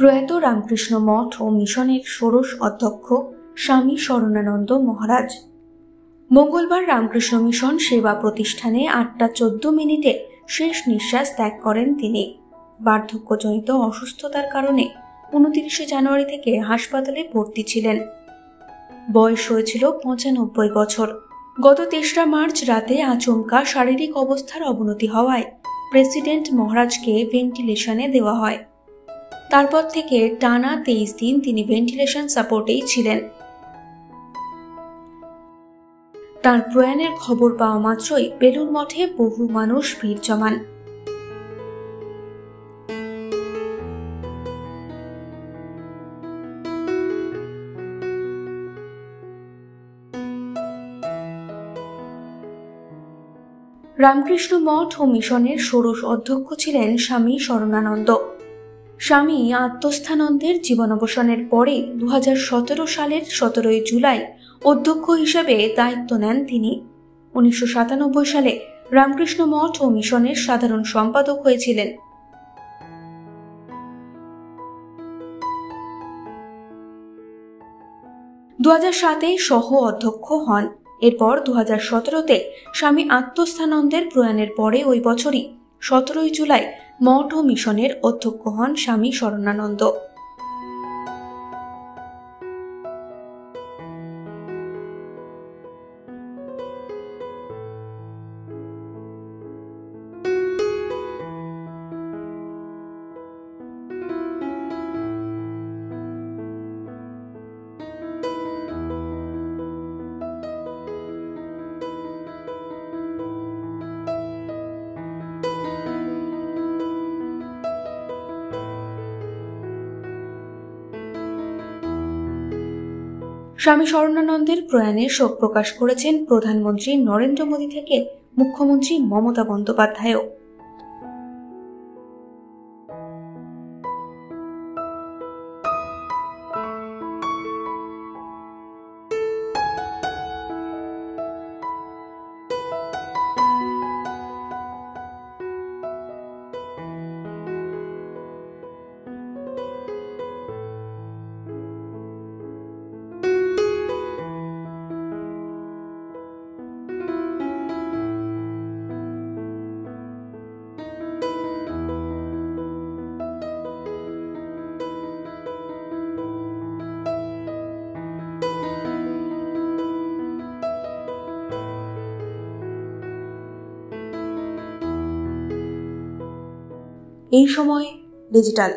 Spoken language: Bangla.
প্রয়াত রামকৃষ্ণ মঠ ও মিশনের ষোড়শ অধ্যক্ষ স্বামী শরণানন্দ মহারাজ। মঙ্গলবার রামকৃষ্ণ মিশন সেবা প্রতিষ্ঠানে 8:14 শেষ নিঃশ্বাস ত্যাগ করেন তিনি। বার্ধক্যজনিত অসুস্থতার কারণে 29 জানুয়ারি থেকে হাসপাতালে ভর্তি ছিলেন। বয়স হয়েছিল 95 বছর। গত 3রা মার্চ রাতে আচমকা শারীরিক অবস্থার অবনতি হওয়ায় প্রেসিডেন্ট মহারাজকে ভেন্টিলেশনে দেওয়া হয়। তারপর থেকে টানা 23 দিন তিনি ভেন্টিলেশন সাপোর্টেই ছিলেন। তার প্রয়াণের খবর পাওয়া মাত্রই বেলুড় মঠে বহু মানুষ ভিড় জমান। রামকৃষ্ণ মঠ ও মিশনের ষোড়শ অধ্যক্ষ ছিলেন স্বামী শরণানন্দ। স্বামী আত্মস্থানন্দের জীবনাবসানের পরে 2017 সালের 17 জুলাই অধ্যক্ষ হিসেবে দায়িত্ব নেন তিনি। 1997 সালে রামকৃষ্ণ মঠ ও মিশনের সাধারণ সম্পাদক হয়েছিলেন। 2007-এ সহ অধ্যক্ষ হন। এরপর 2017-তে স্বামী আত্মস্থানন্দের প্রয়াণের পরে ওই বছরই 17 জুলাই মঠ ও মিশনের অধ্যক্ষ হন স্বামী শরণানন্দ। স্বামী শরণানন্দের প্রয়াণে শোক প্রকাশ করেছেন প্রধানমন্ত্রী নরেন্দ্র মোদী থেকে মুখ্যমন্ত্রী মমতা বন্দ্যোপাধ্যায়ও। এই সময় ডিজিটাল।